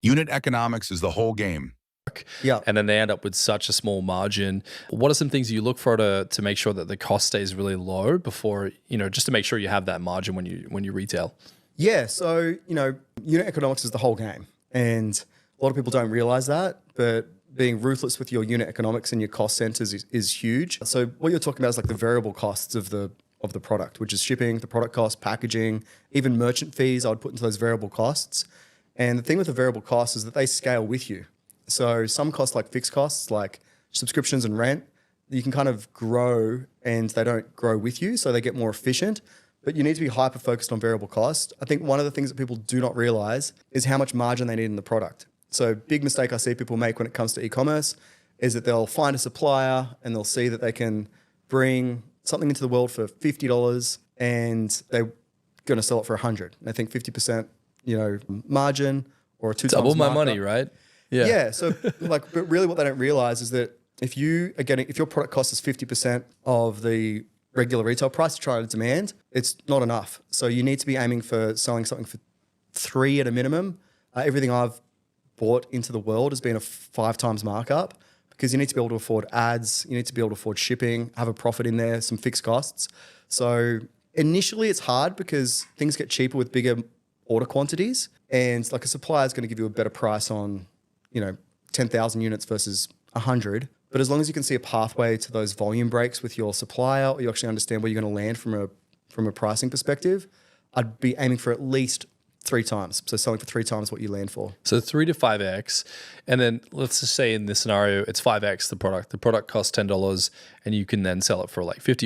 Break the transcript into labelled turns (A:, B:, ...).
A: Unit economics is the whole game.
B: Yeah.
C: And then they end up with such a small margin. What are some things you look for to make sure that the cost stays really low before, just to make sure you have that margin when you retail?
B: Yeah. So, unit economics is the whole game. And a lot of people don't realize that, but being ruthless with your unit economics and your cost centers is huge. So what you're talking about is like the variable costs of the product, which is shipping, the product cost, packaging, even merchant fees I would put into those variable costs. And the thing with the variable costs is that they scale with you. So some costs, like fixed costs, like subscriptions and rent, you can kind of grow and they don't grow with you, so they get more efficient. But you need to be hyper-focused on variable cost. I think one of the things that people do not realize is how much margin they need in the product. So big mistake I see people make when it comes to e-commerce is that they'll find a supplier and they'll see that they can bring something into the world for $50 and they're going to sell it for $100. They think 50%, margin or a 2 times
C: Double my
B: markup.
C: money, right?
B: Yeah. So but really what they don't realize is that if your product cost is 50% of the regular retail price to try to demand, it's not enough. So you need to be aiming for selling something for 3 at a minimum. Everything I've bought into the world has been a 5 times markup because you need to be able to afford ads, you need to be able to afford shipping, have a profit in there, some fixed costs. So initially it's hard because things get cheaper with bigger order quantities, and like a supplier is going to give you a better price on 10,000 units versus 100. But as long as you can see a pathway to those volume breaks with your supplier, or you actually understand where you're going to land from a pricing perspective, I'd be aiming for at least 3 times. So selling for 3 times what you land for.
C: So 3 to 5x. And then let's just say in this scenario, it's 5x the product. The product costs $10 and you can then sell it for like $50